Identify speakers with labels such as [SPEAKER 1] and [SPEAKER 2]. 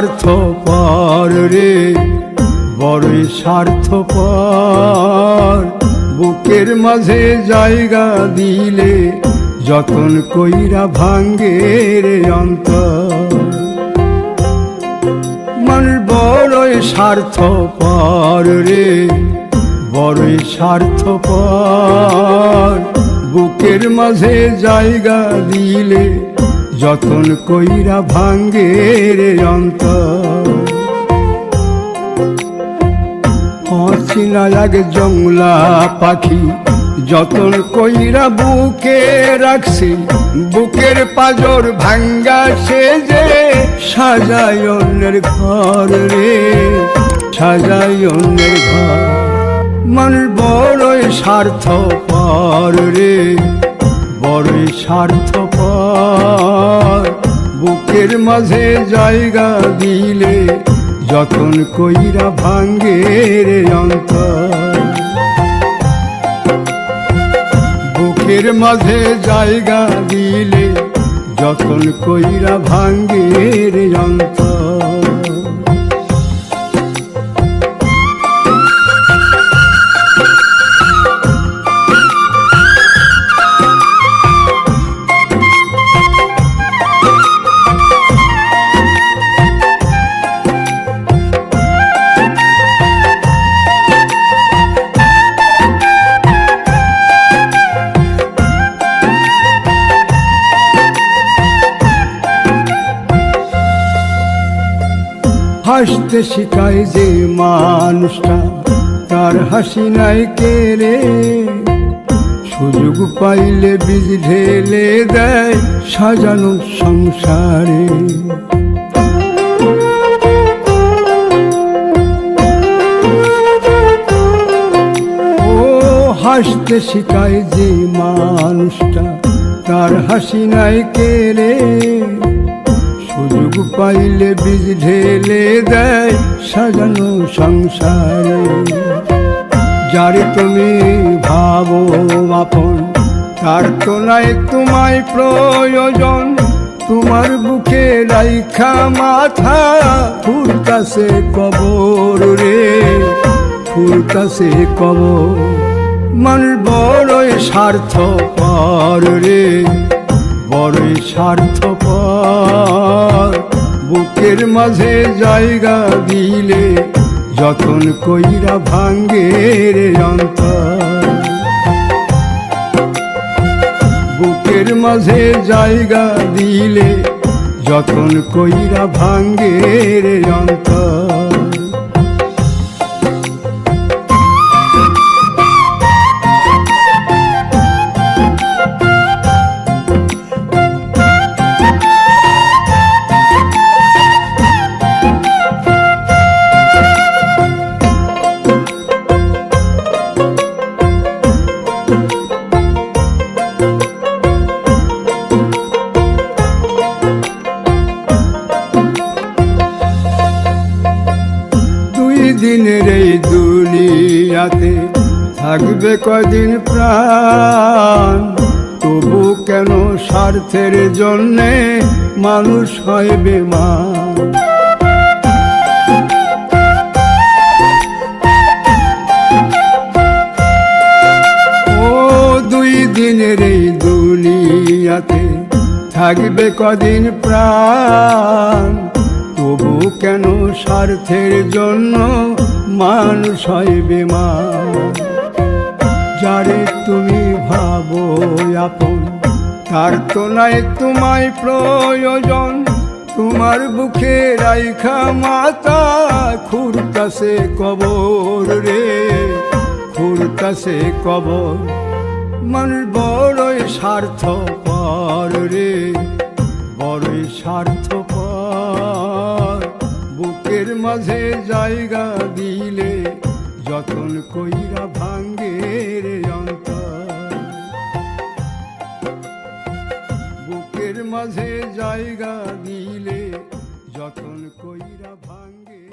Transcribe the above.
[SPEAKER 1] স্বার্থপর রে, বড়ই স্বার্থপর। বুকের মাঝে জায়গা দিলে যতন কইরা ভাঙ্গে রে অন্তর। মানুষ বড়ই স্বার্থপর রে, বড়ই স্বার্থপর। বুকের মাঝে জায়গা দিলে যতন কইরা ভাঙ্গে রে অন্তর। অচিনা এক জংলা পাখি যতন কইরা বুকে রাখছি, বুকের পাজর ভাঙ্গা সে যে সাজায় অন্যের ঘর রে, সাজায় অন্যের ঘর। মানুষ বড়ই স্বার্থপর রে, বড়ই স্বার্থপর। বুকের মাঝে জায়গা দিলে যতন কইরা ভাঙ্গে রে অন্তর। বুকের মাঝে জায়গা দিলে যতন কইরা ভাঙ্গে রে অন্তর। হাসতে শিখায় যে মানুষটা, তার হাসি নাই কেড়ে। সুযোগ পাইলে বীজ ঢেলে দেয় সাজানো সংসারে। ও হাসতে শিখায় যে মানুষটা, তার হাসি নাই কেড়ে। সুযোগ পাইলে বীজ ঢেলে দেয় সাজানো সংসারে। যারে তুমি ভাবো আপন, তার তো নাই তোমায় প্রয়োজন। তোমার বুকে রাইখা মাথা ফুরতাছে কবর রে, ফুরতাছে কবর। মানুষ বড়ই স্বার্থপর রে, বড়ই স্বার্থপর। বুকের মাঝে জায়গা দিলে যতন কইরা ভাঙ্গে রে অন্তর। বুকের মাঝে জায়গা দিলে যতন কইরা ভাঙ্গে রে অন্তর। দিনের এই দুনিয়াতে থাকবে কয়দিন প্রাণ, তবু কেন স্বার্থের জন্যে মানুষ হয় বেমান। ও দুই দিনের এই দুনিয়াতে থাকবে কদিন প্রাণ, তবু কেন স্বার্থের জন্য মানুষ হয় বেমান। যারে তুমি ভাবো আপন, তার তো নাই তোমায় প্রয়োজন। তোমার বুকে রাইখা মাথা খুঁড়তাছে কবর রে, খুঁড়তাছে কবর। মানুষ বড়ই স্বার্থপর রে, বড়ই স্বার্থপর। বুকের মাঝে জায়গা দিলে যতন কইরা ভাঙ্গে রে অন্তর। বুকের মাঝে জায়গা দিলে যতন কইরা ভাঙ্গে।